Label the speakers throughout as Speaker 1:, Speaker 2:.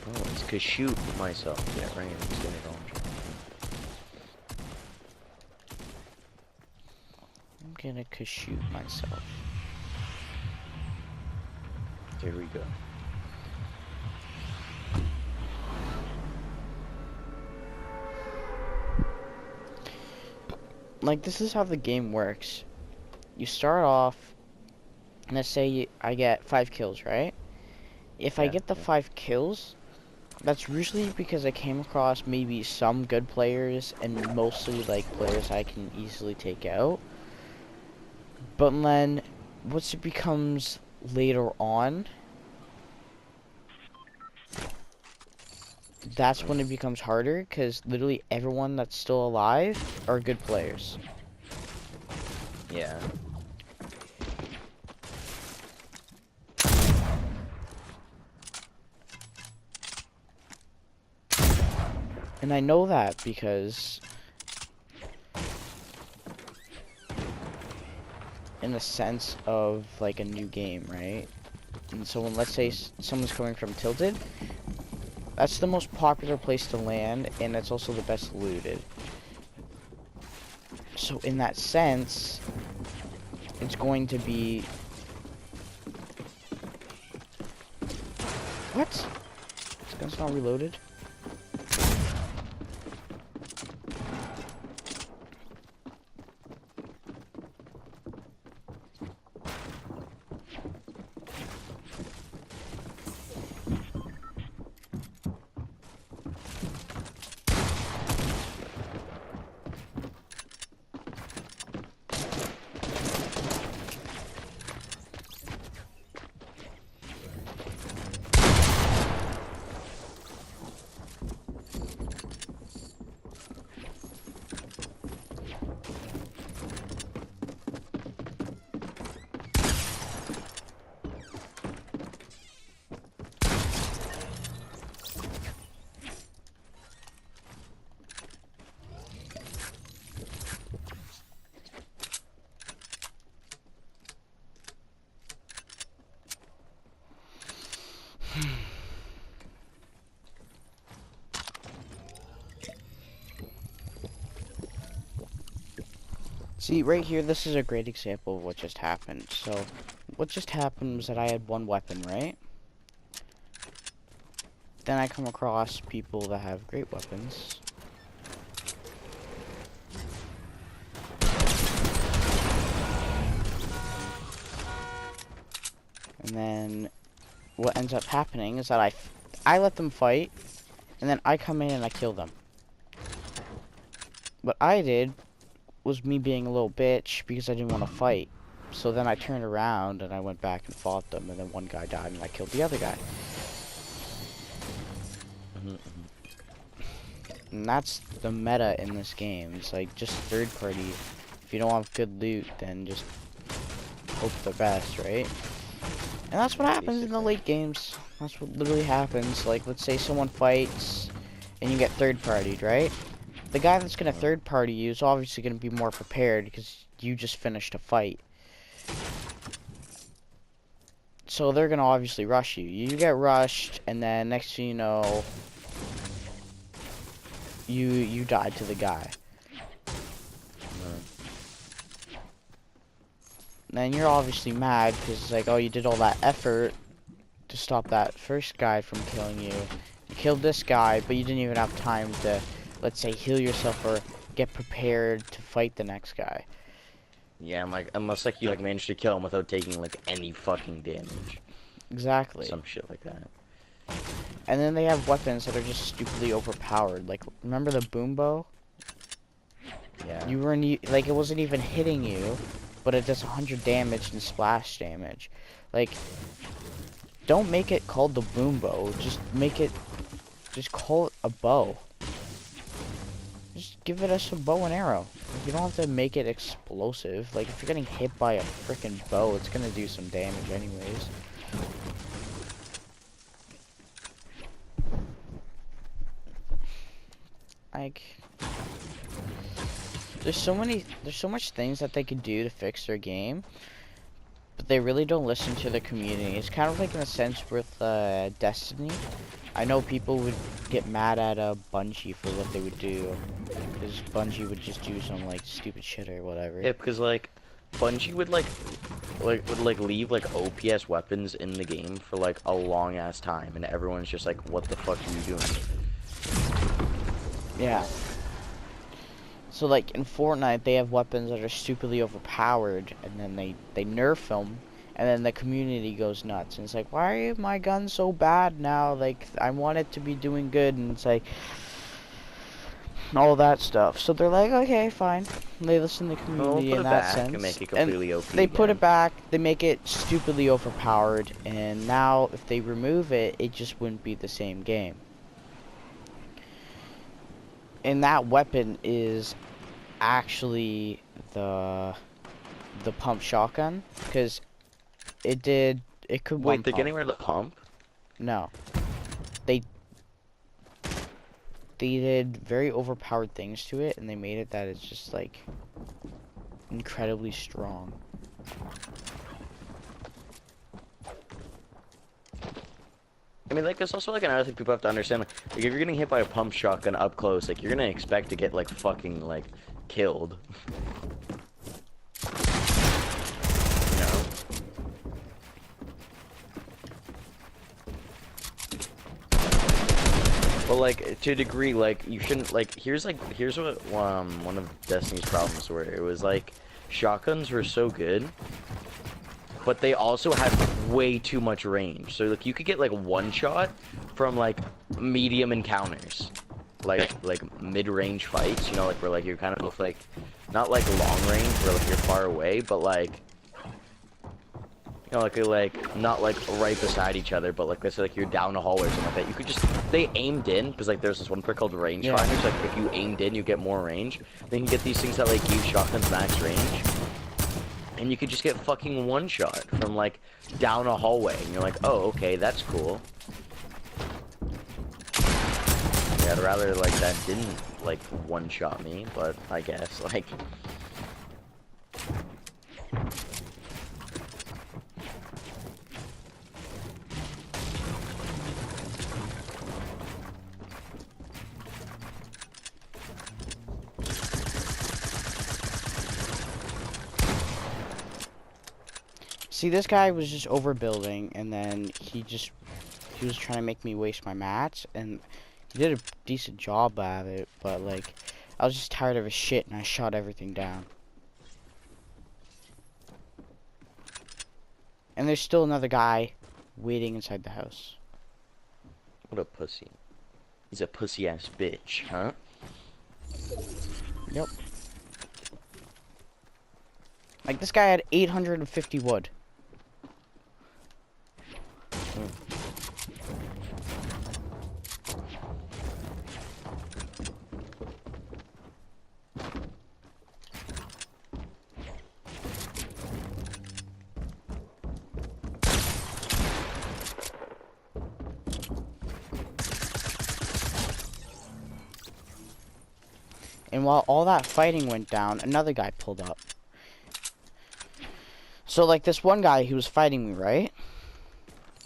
Speaker 1: Oh, it's could shoot myself. Yeah, right. I'm just gonna go.
Speaker 2: I'm gonna shoot myself.
Speaker 1: Here we go.
Speaker 2: Like, this is how the game works. You start off, and let's say I get 5 kills, right? If I
Speaker 1: Yeah.
Speaker 2: get the
Speaker 1: Yeah.
Speaker 2: 5 kills, that's usually because I came across maybe some good players and mostly like players I can easily take out. But then, once it becomes later on, that's when it becomes harder because literally everyone that's still alive are good players.
Speaker 1: Yeah.
Speaker 2: And I know that because in the sense of like a new game, right? And so when let's say someone's coming from Tilted, that's the most popular place to land, and it's also the best looted. So in that sense, it's going to be... What? This gun's not reloaded? See, right here, this is a great example of what just happened. So, what just happened was that I had one weapon, right? Then I come across people that have great weapons. And then, what ends up happening is that I let them fight, and then I come in and I kill them. What I did was me being a little bitch because I didn't want to fight. So then I turned around and I went back and fought them, and then one guy died and I killed the other guy. And that's the meta in this game. It's like just third party. If you don't have good loot, then just hope the best, right? And that's what happens in the
Speaker 1: Basically.
Speaker 2: late games. That's what literally happens. Like, let's say someone fights and you get third partied, right? The guy that's gonna third party you is obviously gonna be more prepared because you just finished a fight. So they're gonna obviously rush you. You get rushed, and then next thing you know, you died to the guy. Then you're obviously mad because it's like, oh, you did all that effort to stop that first guy from killing you. You killed this guy, but you didn't even have time to, let's say, heal yourself or get prepared to fight the next guy.
Speaker 1: Yeah, I'm like, unless like you like managed to kill him without taking like any fucking damage,
Speaker 2: Exactly.
Speaker 1: some shit like that.
Speaker 2: And then they have weapons that are just stupidly overpowered. Like, remember the boom bow?
Speaker 1: Yeah.
Speaker 2: You weren't like, it wasn't even hitting you, but it does 100 damage and splash damage. Like, don't make it called the boom bow. Just call it a bow. Just give it us a bow and arrow. Like, you don't have to make it explosive. Like, if you're getting hit by a freaking bow, it's gonna do some damage anyways. Like, there's so much things that they could do to fix their game. But but they really don't listen to the community. It's kind of like in a sense with Destiny. I know people would get mad at Bungie for what they would do, because Bungie would just do some like stupid shit or whatever.
Speaker 1: Yeah, because like Bungie would leave like OPS weapons in the game for like a long ass time, and everyone's just like, "What the fuck are you doing?"
Speaker 2: Yeah. So like in Fortnite, they have weapons that are stupidly overpowered, and then they nerf them, and then the community goes nuts, and it's like, why are my guns so bad now? Like, I want it to be doing good, and it's like all that stuff. So they're like, okay, fine. They listen to the community in that sense,
Speaker 1: and make it completely OP
Speaker 2: they put
Speaker 1: again.
Speaker 2: it back. They make it stupidly overpowered, and now if they remove it, it just wouldn't be the same game. And that weapon is actually the pump shotgun, because it could
Speaker 1: Wait,
Speaker 2: one
Speaker 1: they're
Speaker 2: pump.
Speaker 1: getting rid of the pump?
Speaker 2: No, they did very overpowered things to it, and they made it that it's just like incredibly strong.
Speaker 1: I mean, like, there's also like another thing people have to understand. Like, if you're getting hit by a pump shotgun up close, like, you're gonna expect to get like fucking like killed. You know? But like to a degree, like you shouldn't like. Here's what one of Destiny's problems were. It was like shotguns were so good, but they also had way too much range. So like you could get like one shot from like medium encounters, like mid-range fights. You know, like where like you're kind of like not like long range where like you're far away, but like. You know, like not like right beside each other, but like let's say like you're down a hallway or something like that. You could just they aimed in because like there's this one perk called range finders. Like if you aimed in, you get more range. Then you can get these things that like give shotguns max range, and you could just get fucking one shot from like down a hallway, and you're like, oh okay, that's cool. Yeah, I'd rather like that didn't like one shot me, but I guess like.
Speaker 2: See, this guy was just overbuilding, and then he was trying to make me waste my mats, and he did a decent job at it, but like I was just tired of his shit, and I shot everything down. And there's still another guy waiting inside the house.
Speaker 1: What a pussy. He's a pussy ass bitch, huh?
Speaker 2: Yep. Like, this guy had 850 wood. And while all that fighting went down, another guy pulled up. So, like, this one guy, he was fighting me, right?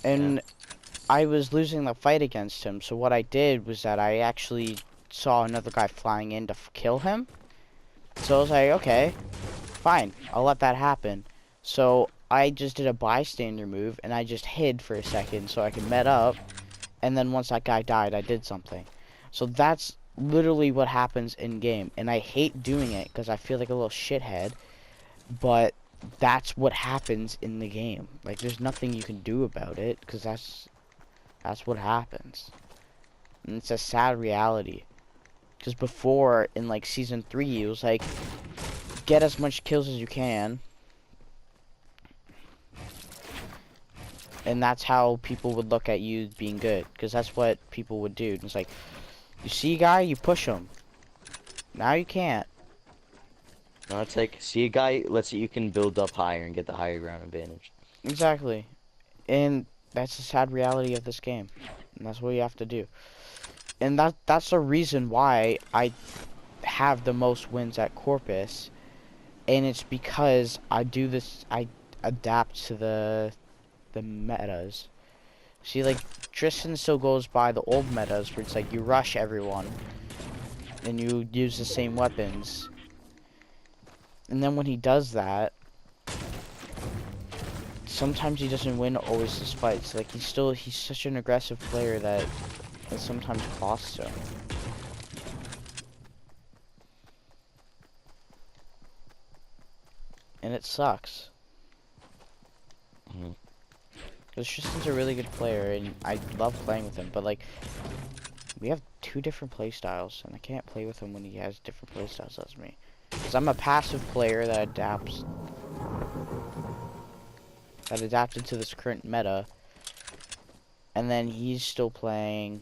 Speaker 2: And yeah. I was losing the fight against him, so what I did was that I actually saw another guy flying in to kill him. So I was like, okay, fine, I'll let that happen. So I just did a bystander move, and I just hid for a second so I could met up, and then once that guy died, I did something. So that's literally what happens in game, and I hate doing it because I feel like a little shithead, but that's what happens in the game. Like, there's nothing you can do about it because that's what happens, and it's a sad reality. Because before, in like season 3, it was like, get as much kills as you can, and that's how people would look at you being good, because that's what people would do. It's like, you see a guy, you push him. Now you can't.
Speaker 1: No, it's like, see a guy, let's see, you can build up higher and get the higher ground advantage.
Speaker 2: Exactly. And that's the sad reality of this game. And that's what you have to do. And that's the reason why I have the most wins at Corpus. And it's because I do this, I adapt to the metas. See, like, Tristan still goes by the old metas where it's like you rush everyone and you use the same weapons. And then when he does that, sometimes he doesn't win always his fights. Like, he's such an aggressive player that it sometimes costs him. And it sucks. Because Tristan's a really good player, and I love playing with him, but, like, we have two different play styles, and I can't play with him when he has different play styles as me. Because I'm a passive player that adapted to this current meta, and then he's still playing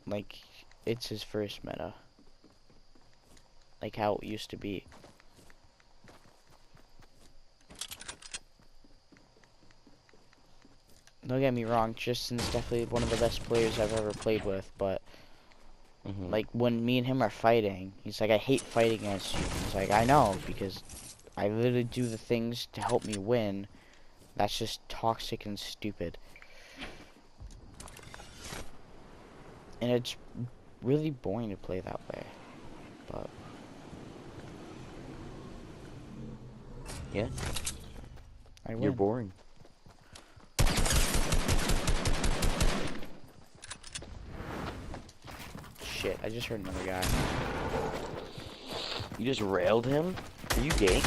Speaker 2: like it's his first meta, like how it used to be. Don't get me wrong, Tristan's definitely one of the best players I've ever played with, but like when me and him are fighting, he's like, I hate fighting against you. He's like, I know, because I literally do the things to help me win. That's just toxic and stupid. And it's really boring to play that way. But
Speaker 1: yeah,
Speaker 2: I win.
Speaker 1: You're boring.
Speaker 2: Shit, I just heard another guy.
Speaker 1: You just railed him? Are you gay?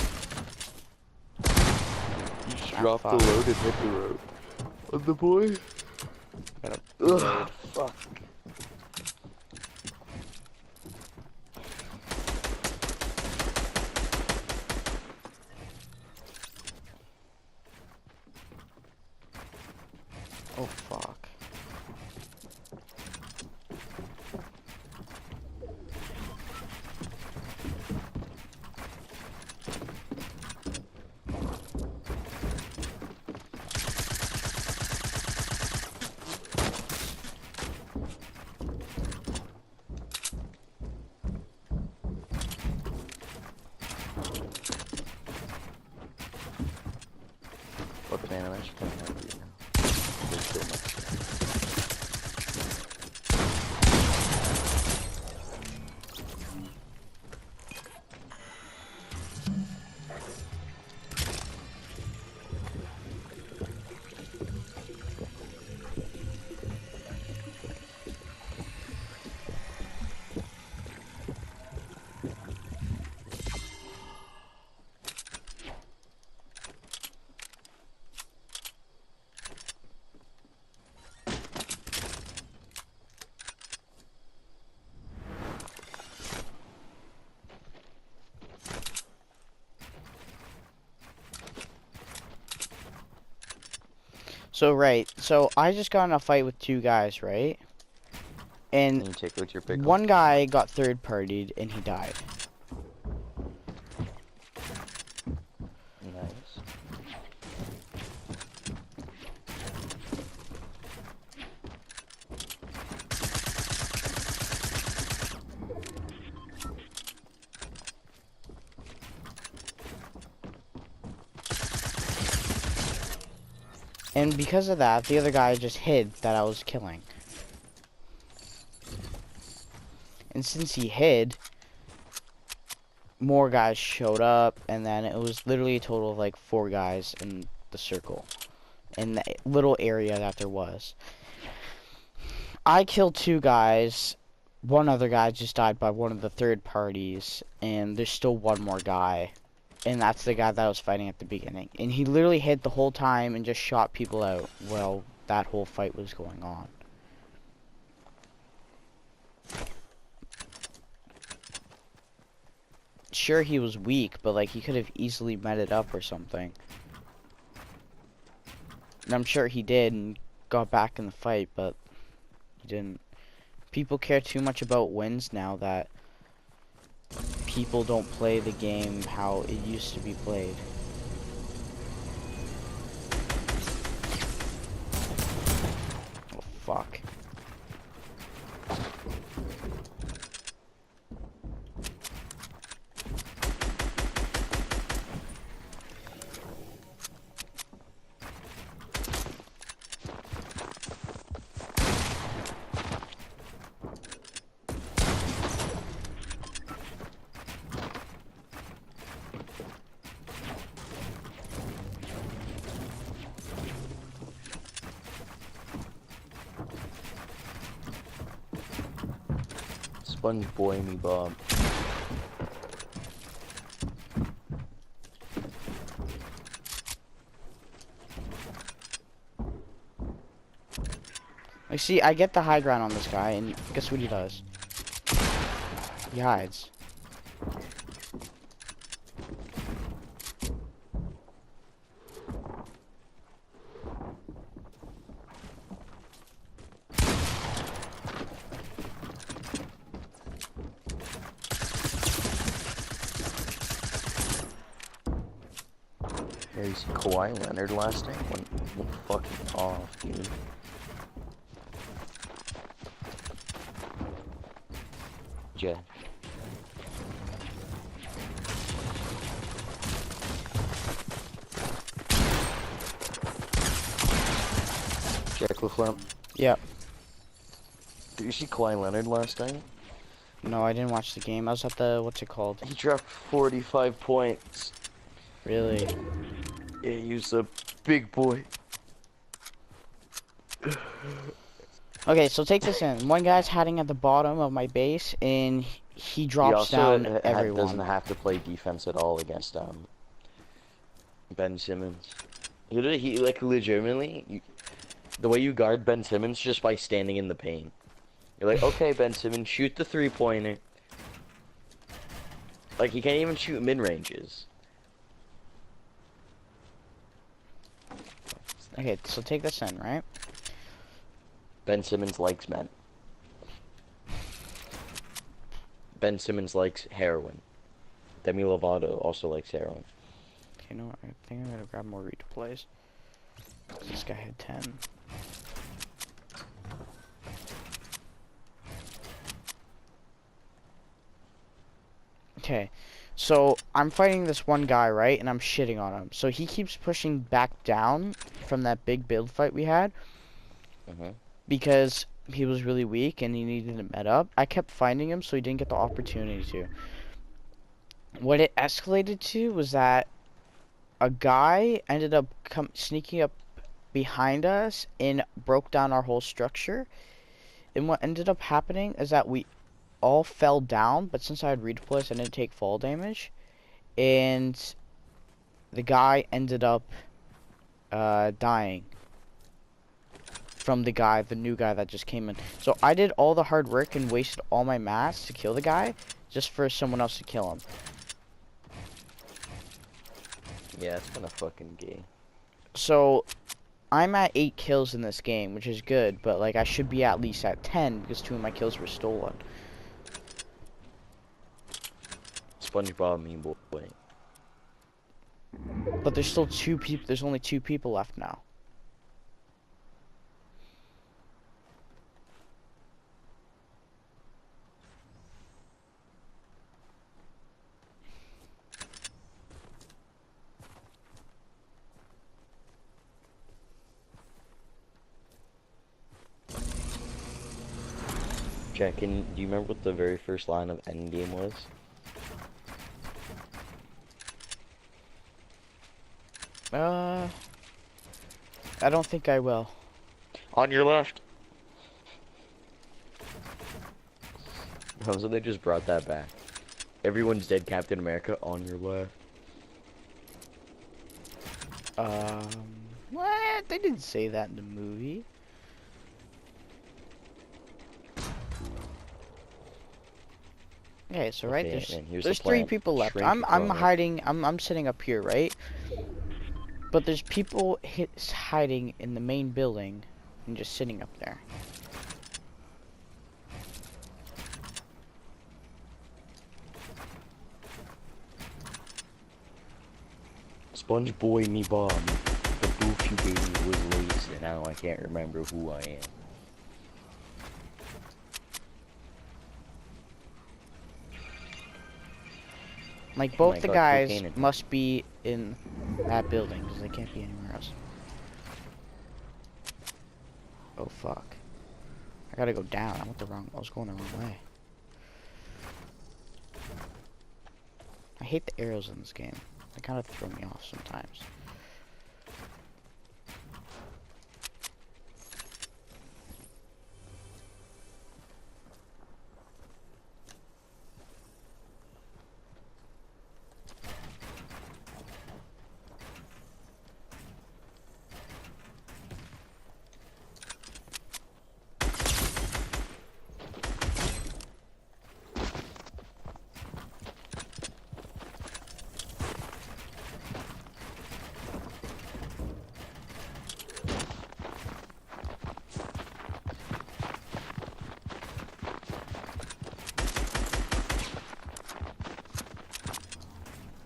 Speaker 1: You just dropped the
Speaker 2: fuck.
Speaker 1: load and hit the road. On the boy?
Speaker 2: Got a
Speaker 1: Ugh, fuck.
Speaker 2: Oh fuck.
Speaker 1: Look, man, I'm actually kind of happy now. There's so much.
Speaker 2: So I just got in a fight with two guys, right? And
Speaker 1: you take out your pickle?
Speaker 2: one guy got third partied and he died.
Speaker 1: Nice.
Speaker 2: And because of that, the other guy just hid that I was killing. And since he hid, more guys showed up, and then it was literally a total of like 4 guys in the circle. In the little area that there was. I killed 2 guys. One other guy just died by one of the third parties, and there's still one more guy. And that's the guy that I was fighting at the beginning. And he literally hid the whole time and just shot people out while that whole fight was going on. Sure, he was weak, but like he could have easily met it up or something. And I'm sure he did and got back in the fight, but he didn't. People care too much about wins now that people don't play the game how it used to be played. Oh, fuck.
Speaker 1: Sponge boy me Bob.
Speaker 2: Like, see, I get the high ground on this guy, and guess what he does? He hides.
Speaker 1: Yeah, you see Kawhi Leonard last night? Went fucking off, dude. Yeah. Jack LaFleur.
Speaker 2: Yep.
Speaker 1: Did you see Kawhi Leonard last night?
Speaker 2: No, I didn't watch the game. I was at the, what's it called?
Speaker 1: He dropped 45 points.
Speaker 2: Really?
Speaker 1: Yeah, he was a big boy.
Speaker 2: Okay, so take this in. One guy's hiding at the bottom of my base, and he drops
Speaker 1: He
Speaker 2: down
Speaker 1: also
Speaker 2: everyone.
Speaker 1: doesn't have to play defense at all against Ben Simmons. He like legitimately, the way you guard Ben Simmons just by standing in the paint. You're like, okay, Ben Simmons, shoot the 3-pointer. Like, he can't even shoot mid-ranges.
Speaker 2: Okay, so take this in, right?
Speaker 1: Ben Simmons likes men. Ben Simmons likes heroin. Demi Lovato also likes heroin.
Speaker 2: Okay, you know what? I think I'm gonna grab more replays. This guy had 10. Okay, so I'm fighting this one guy, right? And I'm shitting on him. So he keeps pushing back down from that big build fight we had. Because he was really weak and he needed to med up. I kept finding him so he didn't get the opportunity to. What it escalated to was that a guy ended up sneaking up behind us and broke down our whole structure. And what ended up happening is that we all fell down, but since I had redeployed, I didn't take fall damage. And the guy ended up dying from the new guy that just came in. So I did all the hard work and wasted all my mats to kill the guy just for someone else to kill him.
Speaker 1: Yeah, it's kind of fucking gay.
Speaker 2: So I'm at 8 kills in this game, which is good, but like I should be at least at 10 because 2 of my kills were stolen.
Speaker 1: SpongeBob me boy.
Speaker 2: But there's still 2 people. There's only 2 people left now.
Speaker 1: Jack, do you remember what the very first line of Endgame was?
Speaker 2: I don't think I will.
Speaker 1: On your left. So they just brought that back. Everyone's dead, Captain America, on your left.
Speaker 2: What? They didn't say that in the movie. Okay, so right there's 3 people left. I'm hiding. I'm sitting up here, right? But there's people hiding in the main building and just sitting up there.
Speaker 1: Sponge boy me Bob. The boof you gave me was lace, and now I can't remember who I am.
Speaker 2: Like, both the guys must be in that building, because they can't be anywhere else. Oh, fuck. I gotta go down. I was going the wrong way. I hate the arrows in this game. They kind of throw me off sometimes.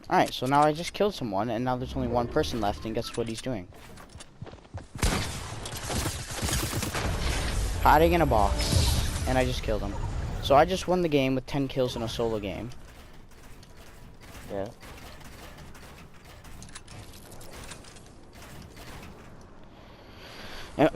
Speaker 2: Alright, so now I just killed someone, and now there's only one person left, and guess what he's doing? Hiding in a box, and I just killed him. So I just won the game with 10 kills in a solo game.
Speaker 1: Yeah.